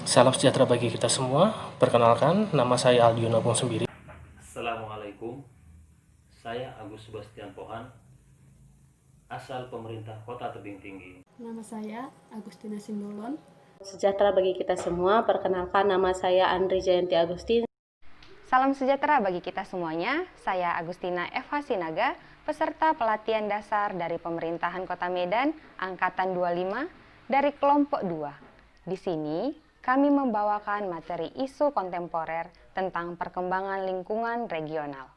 Salam sejahtera bagi kita semua. Perkenalkan, nama saya Aldio Nopong Sembiri. Assalamualaikum, saya Agus Sebastian Pohan, asal pemerintah Kota Tebing Tinggi. Nama saya Agustina Sindolon. Sejahtera bagi kita semua, perkenalkan nama saya Andri Jayanti Agustin. Salam sejahtera bagi kita semuanya, saya Agustina Eva Sinaga, peserta pelatihan dasar dari Pemerintahan Kota Medan, Angkatan 25, dari kelompok 2. Di sini, kami membawakan materi isu kontemporer tentang perkembangan lingkungan regional.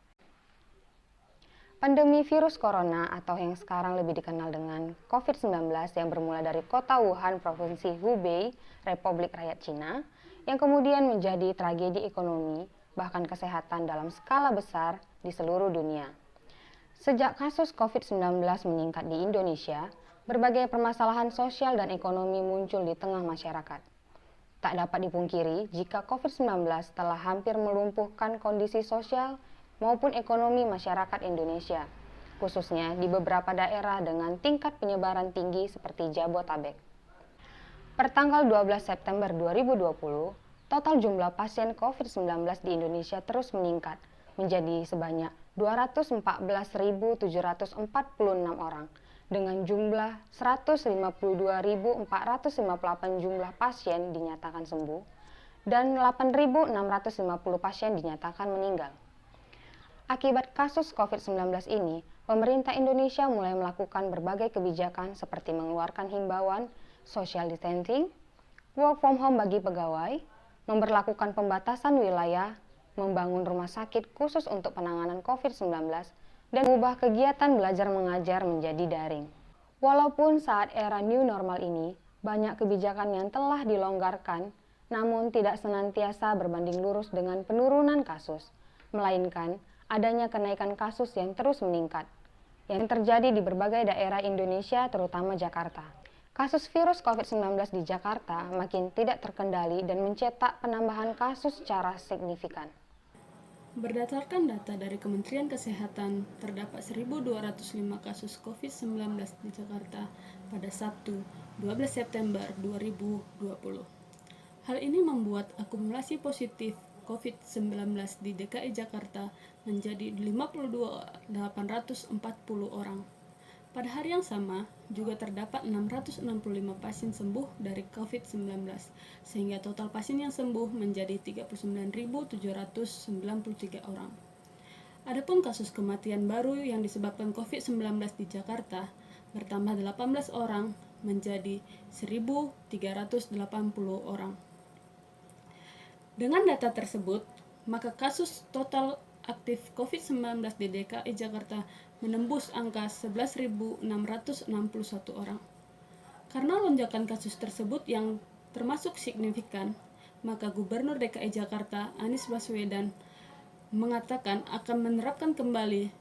Pandemi virus corona atau yang sekarang lebih dikenal dengan COVID-19 yang bermula dari kota Wuhan, Provinsi Hubei, Republik Rakyat Cina, yang kemudian menjadi tragedi ekonomi, bahkan kesehatan dalam skala besar di seluruh dunia. Sejak kasus COVID-19 meningkat di Indonesia, berbagai permasalahan sosial dan ekonomi muncul di tengah masyarakat. Tak dapat dipungkiri jika COVID-19 telah hampir melumpuhkan kondisi sosial maupun ekonomi masyarakat Indonesia, khususnya di beberapa daerah dengan tingkat penyebaran tinggi seperti Jabotabek. Pertanggal 12 September 2020, total jumlah pasien COVID-19 di Indonesia terus meningkat menjadi sebanyak 214.746 orang, dengan jumlah 152.458 jumlah pasien dinyatakan sembuh dan 8.650 pasien dinyatakan meninggal. Akibat kasus COVID-19 ini, pemerintah Indonesia mulai melakukan berbagai kebijakan seperti mengeluarkan himbauan social distancing, work from home bagi pegawai, memberlakukan pembatasan wilayah, membangun rumah sakit khusus untuk penanganan COVID-19, dan mengubah kegiatan belajar mengajar menjadi daring. Walaupun saat era new normal ini, banyak kebijakan yang telah dilonggarkan, namun tidak senantiasa berbanding lurus dengan penurunan kasus, melainkan adanya kenaikan kasus yang terus meningkat, yang terjadi di berbagai daerah Indonesia, terutama Jakarta. Kasus virus COVID-19 di Jakarta makin tidak terkendali dan mencetak penambahan kasus secara signifikan. Berdasarkan data dari Kementerian Kesehatan, terdapat 1.205 kasus COVID-19 di Jakarta pada Sabtu, 12 September 2020. Hal ini membuat akumulasi positif COVID-19 di DKI Jakarta menjadi 52.840 orang. Pada hari yang sama, juga terdapat 665 pasien sembuh dari COVID-19, sehingga total pasien yang sembuh menjadi 39.793 orang. Adapun kasus kematian baru yang disebabkan COVID-19 di Jakarta bertambah 18 orang menjadi 1.380 orang. Dengan data tersebut, maka kasus total aktif COVID-19 di DKI Jakarta menembus angka 11.661 orang. Karena lonjakan kasus tersebut yang termasuk signifikan, maka Gubernur DKI Jakarta Anies Baswedan mengatakan akan menerapkan kembali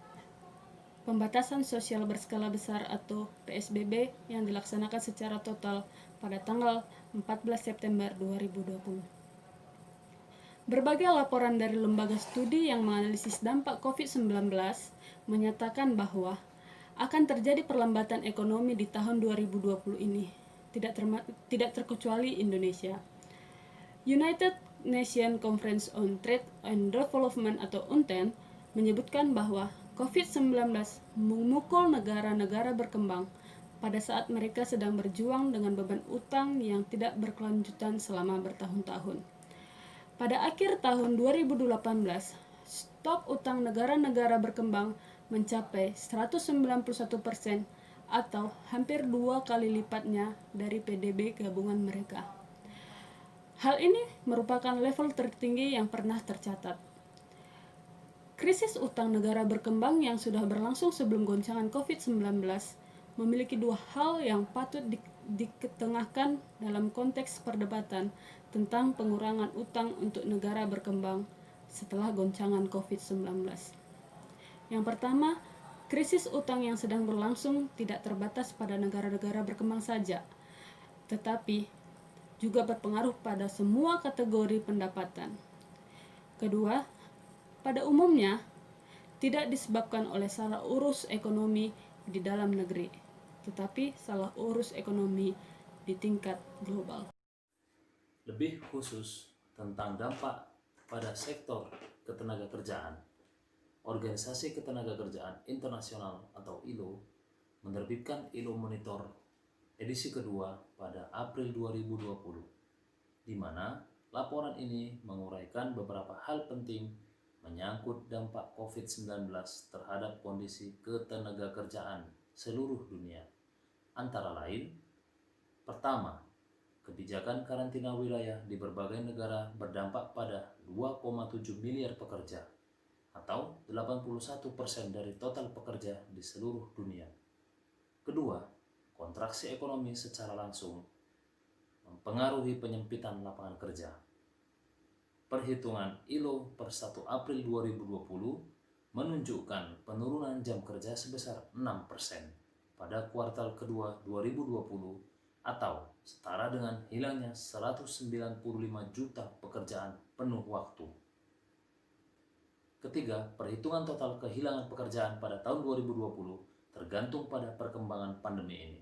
pembatasan sosial berskala besar atau PSBB yang dilaksanakan secara total pada tanggal 14 September 2020. Berbagai laporan dari lembaga studi yang menganalisis dampak COVID-19 menyatakan bahwa akan terjadi perlambatan ekonomi di tahun 2020 ini, tidak terkecuali Indonesia. United Nations Conference on Trade and Development atau UNTEN menyebutkan bahwa COVID-19 memukul negara-negara berkembang pada saat mereka sedang berjuang dengan beban utang yang tidak berkelanjutan selama bertahun-tahun. Pada akhir tahun 2018, stok utang negara-negara berkembang mencapai 191% atau hampir 2 kali lipatnya dari PDB gabungan mereka. Hal ini merupakan level tertinggi yang pernah tercatat. Krisis utang negara berkembang yang sudah berlangsung sebelum goncangan COVID-19 memiliki dua hal yang patut diketengahkan dalam konteks perdebatan tentang pengurangan utang untuk negara berkembang setelah goncangan COVID-19. Yang pertama, krisis utang yang sedang berlangsung tidak terbatas pada negara-negara berkembang saja, tetapi juga berpengaruh pada semua kategori pendapatan. Kedua, pada umumnya tidak disebabkan oleh salah urus ekonomi di dalam negeri, tetapi salah urus ekonomi di tingkat global. Lebih khusus tentang dampak pada sektor ketenagakerjaan, Organisasi Ketenagakerjaan Internasional atau ILO menerbitkan ILO Monitor edisi kedua pada April 2020, di mana laporan ini menguraikan beberapa hal penting menyangkut dampak COVID-19 terhadap kondisi ketenagakerjaan seluruh dunia. Antara lain, pertama, kebijakan karantina wilayah di berbagai negara berdampak pada 2,7 miliar pekerja atau 81% dari total pekerja di seluruh dunia. Kedua, kontraksi ekonomi secara langsung mempengaruhi penyempitan lapangan kerja. Perhitungan ILO per 1 April 2020 menunjukkan penurunan jam kerja sebesar 6% pada kuartal kedua 2020 atau setara dengan hilangnya 195 juta pekerjaan penuh waktu. Ketiga, perhitungan total kehilangan pekerjaan pada tahun 2020 tergantung pada perkembangan pandemi ini,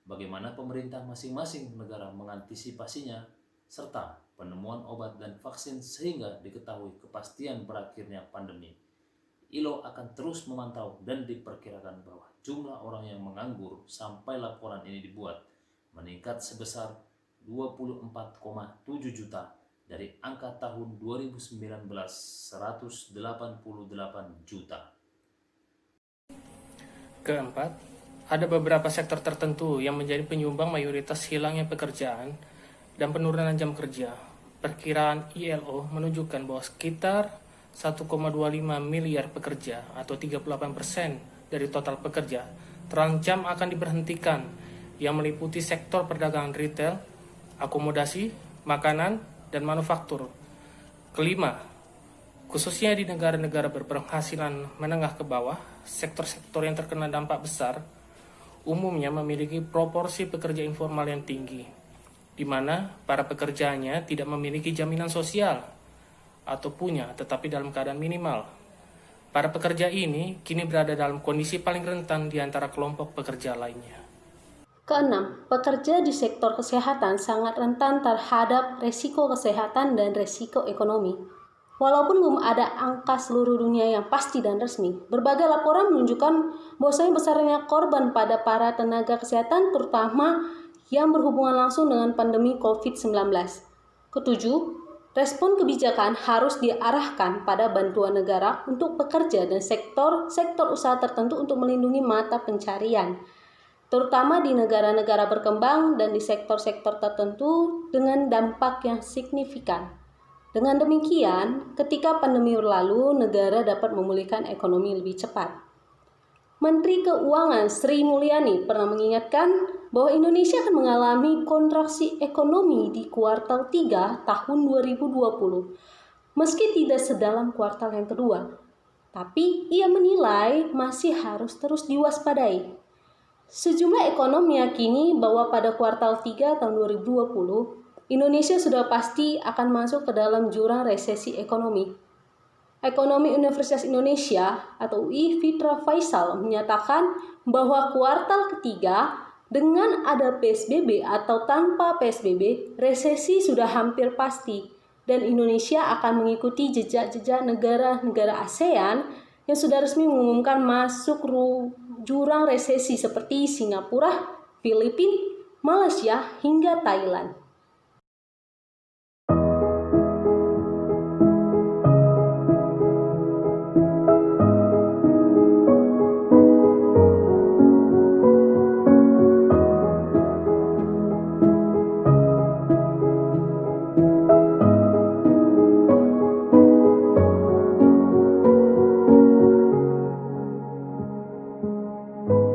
bagaimana pemerintah masing-masing negara mengantisipasinya, serta penemuan obat dan vaksin sehingga diketahui kepastian berakhirnya pandemi. ILO akan terus memantau dan diperkirakan bahwa jumlah orang yang menganggur sampai laporan ini dibuat meningkat sebesar 24,7 juta dari angka tahun 2019 188 juta. Keempat, ada beberapa sektor tertentu yang menjadi penyumbang mayoritas hilangnya pekerjaan dan penurunan jam kerja. Perkiraan ILO menunjukkan bahwa sekitar 1,25 miliar pekerja atau 38% dari total pekerja terancam akan diberhentikan, yang meliputi sektor perdagangan retail, akomodasi, makanan, dan manufaktur. Kelima, khususnya di negara-negara berpenghasilan menengah ke bawah, sektor-sektor yang terkena dampak besar umumnya memiliki proporsi pekerja informal yang tinggi, di mana para pekerjanya tidak memiliki jaminan sosial atau punya tetapi dalam keadaan minimal. Para pekerja ini kini berada dalam kondisi paling rentan di antara kelompok pekerja lainnya. Keenam, pekerja di sektor kesehatan sangat rentan terhadap resiko kesehatan dan resiko ekonomi. Walaupun belum ada angka seluruh dunia yang pasti dan resmi, berbagai laporan menunjukkan bahwasanya besarnya korban pada para tenaga kesehatan, terutama yang berhubungan langsung dengan pandemi COVID-19. Ketujuh, respon kebijakan harus diarahkan pada bantuan negara untuk pekerja dan sektor usaha tertentu untuk melindungi mata pencarian, terutama di negara-negara berkembang dan di sektor-sektor tertentu dengan dampak yang signifikan. Dengan demikian, ketika pandemi berlalu, negara dapat memulihkan ekonomi lebih cepat. Menteri Keuangan Sri Mulyani pernah mengingatkan bahwa Indonesia akan mengalami kontraksi ekonomi di kuartal 3 tahun 2020, meski tidak sedalam kuartal yang kedua. Tapi ia menilai masih harus terus diwaspadai. Sejumlah ekonom meyakini bahwa pada kuartal 3 tahun 2020, Indonesia sudah pasti akan masuk ke dalam jurang resesi ekonomi. Ekonomi Universitas Indonesia atau UI Fitra Faisal menyatakan bahwa kuartal ketiga dengan ada PSBB atau tanpa PSBB, resesi sudah hampir pasti dan Indonesia akan mengikuti jejak-jejak negara-negara ASEAN yang sudah resmi mengumumkan masuk jurang resesi seperti Singapura, Filipina, Malaysia, hingga Thailand.